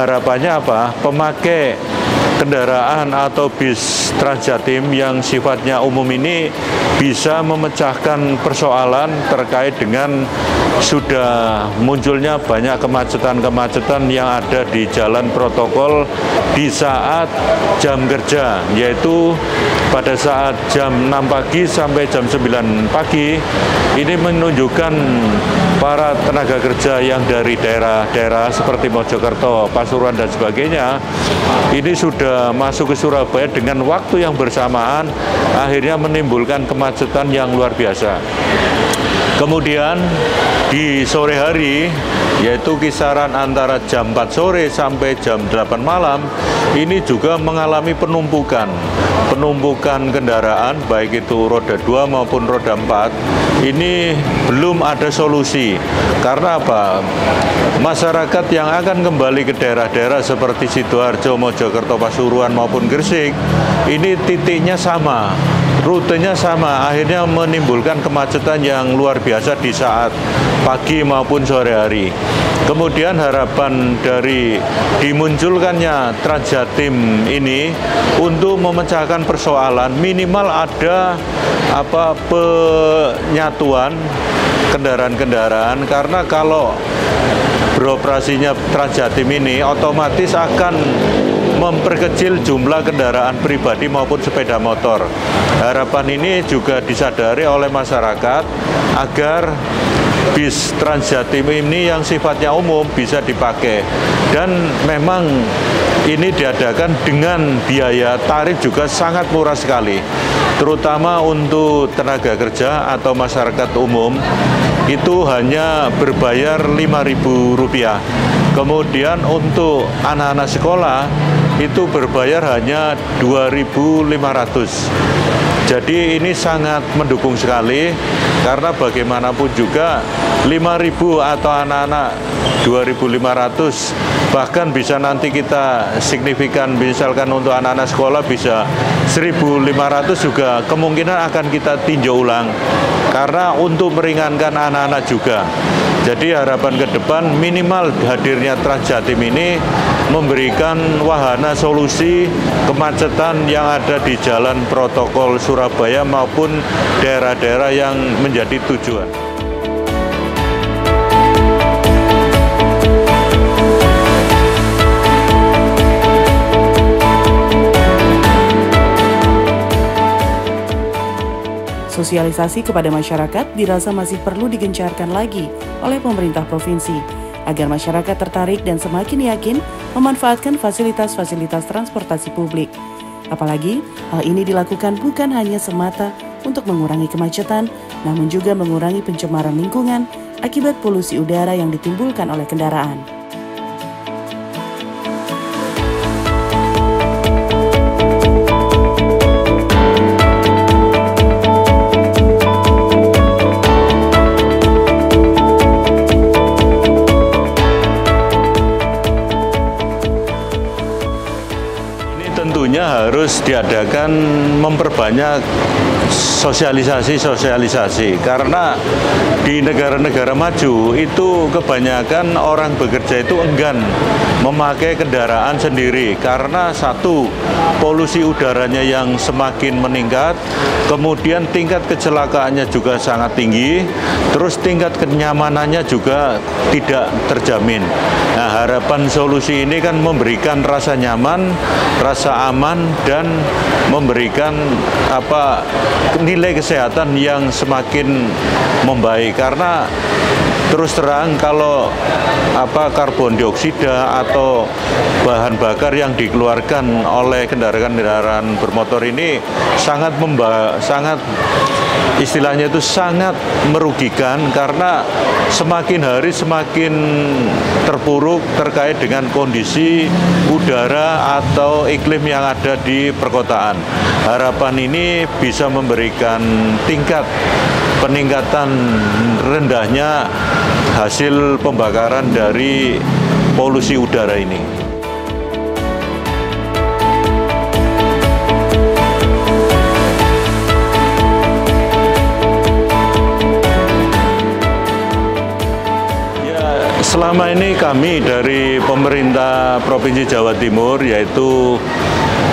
harapannya apa? Pemakai kendaraan atau bis Transjatim yang sifatnya umum ini bisa memecahkan persoalan terkait dengan sudah munculnya banyak kemacetan-kemacetan yang ada di jalan protokol di saat jam kerja, yaitu pada saat jam 6 pagi sampai jam 9 pagi. Ini menunjukkan para tenaga kerja yang dari daerah-daerah seperti Mojokerto, Pasuruan, dan sebagainya, ini sudah masuk ke Surabaya dengan waktu yang bersamaan, akhirnya menimbulkan kemacetan yang luar biasa. Kemudian di sore hari, yaitu kisaran antara jam 4 sore sampai jam 8 malam, ini juga mengalami penumpukan kendaraan, baik itu roda 2 maupun roda 4. Ini belum ada solusi. Karena apa? Masyarakat yang akan kembali ke daerah-daerah seperti Sidoarjo, Mojokerto, Pasuruan maupun Gresik, ini titiknya sama, rutenya sama, akhirnya menimbulkan kemacetan yang luar biasa di saat pagi maupun sore hari. Kemudian harapan dari dimunculkannya Transjatim ini untuk memecahkan persoalan, minimal ada penyatuan kendaraan-kendaraan, karena kalau beroperasinya Transjatim ini otomatis akan memperkecil jumlah kendaraan pribadi maupun sepeda motor. Harapan ini juga disadari oleh masyarakat agar bis Transjatim ini yang sifatnya umum bisa dipakai, dan memang ini diadakan dengan biaya tarif juga sangat murah sekali, terutama untuk tenaga kerja atau masyarakat umum itu hanya berbayar Rp5.000. Kemudian untuk anak-anak sekolah itu berbayar hanya Rp2.500. Jadi ini sangat mendukung sekali, karena bagaimanapun juga 5.000 atau anak-anak 2.500, bahkan bisa nanti kita signifikan, misalkan untuk anak-anak sekolah bisa 1.500 juga kemungkinan akan kita tinjau ulang, karena untuk meringankan anak-anak juga. Jadi harapan ke depan minimal hadirnya Transjatim ini memberikan wahana solusi kemacetan yang ada di jalan protokol Surabaya maupun daerah-daerah yang menjadi tujuan. Sosialisasi kepada masyarakat dirasa masih perlu digencarkan lagi oleh pemerintah provinsi agar masyarakat tertarik dan semakin yakin memanfaatkan fasilitas-fasilitas transportasi publik. Apalagi hal ini dilakukan bukan hanya semata untuk mengurangi kemacetan, namun juga mengurangi pencemaran lingkungan akibat polusi udara yang ditimbulkan oleh kendaraan. Tentunya harus diadakan memperbanyak sosialisasi, karena di negara-negara maju itu kebanyakan orang bekerja itu enggan memakai kendaraan sendiri, karena satu, polusi udaranya yang semakin meningkat, kemudian tingkat kecelakaannya juga sangat tinggi, terus tingkat kenyamanannya juga tidak terjamin. Nah, harapan solusi ini kan memberikan rasa nyaman, rasa aman, dan memberikan nilai kesehatan yang semakin membaik. Karena terus terang kalau karbon dioksida atau bahan bakar yang dikeluarkan oleh kendaraan-kendaraan bermotor ini sangat istilahnya itu sangat merugikan, karena semakin hari semakin terpuruk terkait dengan kondisi udara atau iklim yang ada di perkotaan. Harapan ini bisa memberikan tingkat peningkatan rendahnya hasil pembakaran dari polusi udara ini. selama ini kami dari pemerintah Provinsi Jawa Timur, yaitu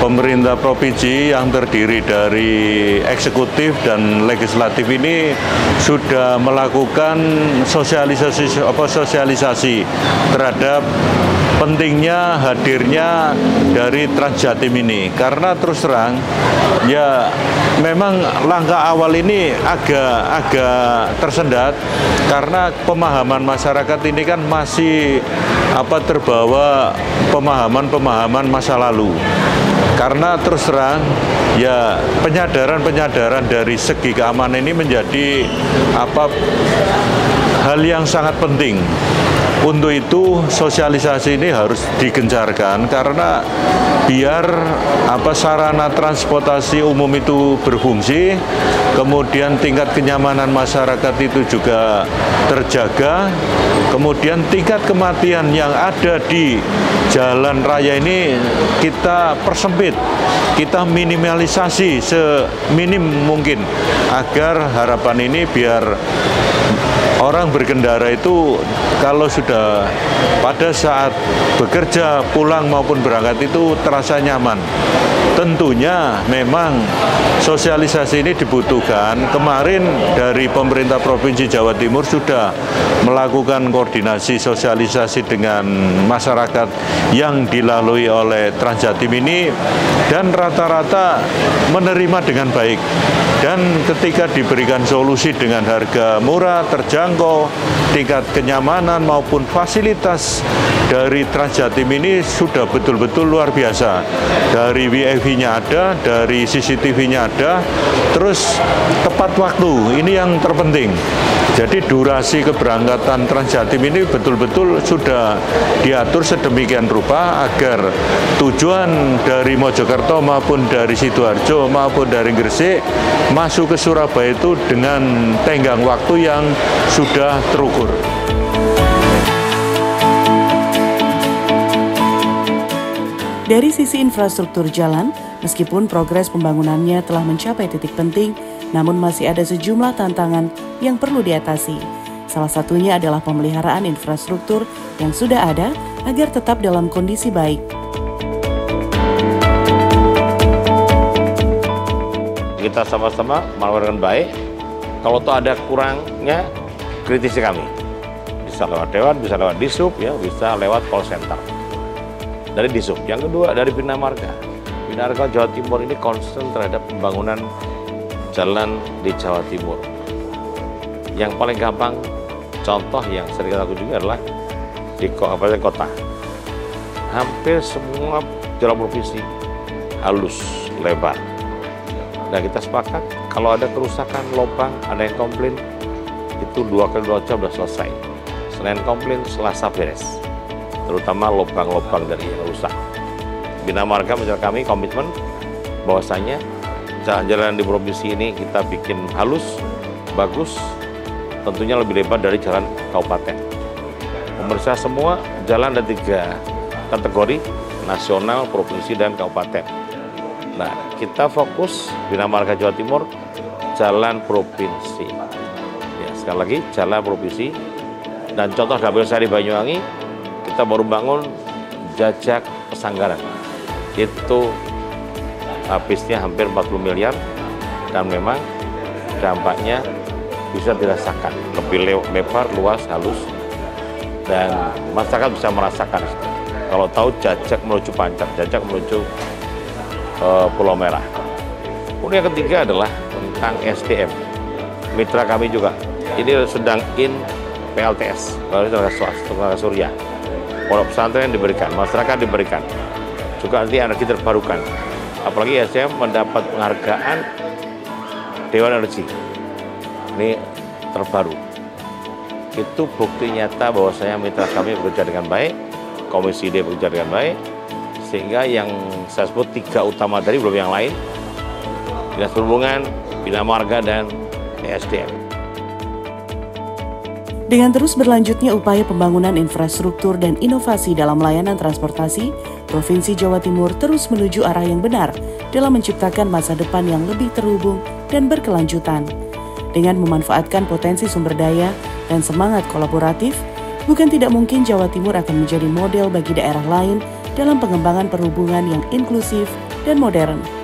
pemerintah provinsi yang terdiri dari eksekutif dan legislatif ini sudah melakukan sosialisasi terhadap pentingnya hadirnya dari Transjatim ini. Karena terus terang, ya memang langkah awal ini agak tersendat karena pemahaman masyarakat ini kan masih terbawa pemahaman masa lalu. Karena terus terang, ya penyadaran dari segi keamanan ini menjadi hal yang sangat penting. Untuk itu sosialisasi ini harus digencarkan karena biar sarana transportasi umum itu berfungsi, kemudian tingkat kenyamanan masyarakat itu juga terjaga, kemudian tingkat kematian yang ada di jalan raya ini kita persempit, kita minimalisasi seminim mungkin agar harapan ini biar orang berkendara itu kalau sudah pada saat bekerja, pulang maupun berangkat itu terasa nyaman. Tentunya memang sosialisasi ini dibutuhkan. Kemarin dari pemerintah Provinsi Jawa Timur sudah melakukan koordinasi sosialisasi dengan masyarakat yang dilalui oleh Transjatim ini dan rata-rata menerima dengan baik. Dan ketika diberikan solusi dengan harga murah, terjangkau, tingkat kenyamanan maupun fasilitas dari Transjatim ini sudah betul-betul luar biasa. Dari WiFi-nya ada, dari CCTV-nya ada, terus tepat waktu, ini yang terpenting. Jadi durasi keberangkatan Transjatim ini betul-betul sudah diatur sedemikian rupa agar tujuan dari Mojokerto maupun dari Sidoarjo maupun dari Gresik masuk ke Surabaya itu dengan tenggang waktu yang sudah terukur. Dari sisi infrastruktur jalan, meskipun progres pembangunannya telah mencapai titik penting, namun masih ada sejumlah tantangan yang perlu diatasi. Salah satunya adalah pemeliharaan infrastruktur yang sudah ada agar tetap dalam kondisi baik. Kita sama-sama melakukan baik. Kalau toh ada kurangnya, kritisi kami. Bisa lewat Dewan, bisa lewat Disub, ya, bisa lewat call center. Dari Disub. Yang kedua dari Bina Marga. Bina Marga Jawa Timur ini concern terhadap pembangunan jalan di Jawa Timur. Yang paling gampang, contoh yang sering kita kunjungi adalah di kabupaten kota. Hampir semua jalan provinsi halus, lebar. Dan kita sepakat kalau ada kerusakan, lubang, ada yang komplain, itu 2 jam sudah selesai. Senin komplain, Selasa beres. Terutama lubang-lubang dari yang rusak. Bina Marga menurut kami komitmen bahwasanya jalan-jalan di provinsi ini kita bikin halus, bagus, tentunya lebih lebar dari jalan kabupaten. Pemeriksa semua jalan ada 3 kategori, nasional, provinsi, dan kabupaten. Nah, kita fokus Bina Marga Jawa Timur, jalan provinsi. Ya, sekali lagi, jalan provinsi. Dan contoh dapil saya di Banyuwangi, kita baru bangun Jajak Pesanggaran. Itu habisnya hampir 40 miliar dan memang dampaknya bisa dirasakan lebih lebar, luas, halus, dan masyarakat bisa merasakan. Kalau tahu Jajak menuju Pancak, Jajak menuju Pulau Merah. Kemudian yang ketiga adalah tentang SDM. Mitra kami juga ini sedang in PLTS, tenaga surya. Pondok pesantren diberikan, masyarakat diberikan, juga nanti energi terbarukan. Apalagi SDM mendapat penghargaan Dewan Energi. Ini terbaru. Itu bukti nyata bahwasanya mitra kami bekerja dengan baik, Komisi D bekerja dengan baik, sehingga yang saya sebut 3 utama dari belum yang lain, Dinas Perhubungan, Bina Marga, dan SDM. Dengan terus berlanjutnya upaya pembangunan infrastruktur dan inovasi dalam layanan transportasi, Provinsi Jawa Timur terus menuju arah yang benar dalam menciptakan masa depan yang lebih terhubung dan berkelanjutan. Dengan memanfaatkan potensi sumber daya dan semangat kolaboratif, Bukan tidak mungkin Jawa Timur akan menjadi model bagi daerah lain dalam pengembangan perhubungan yang inklusif dan modern.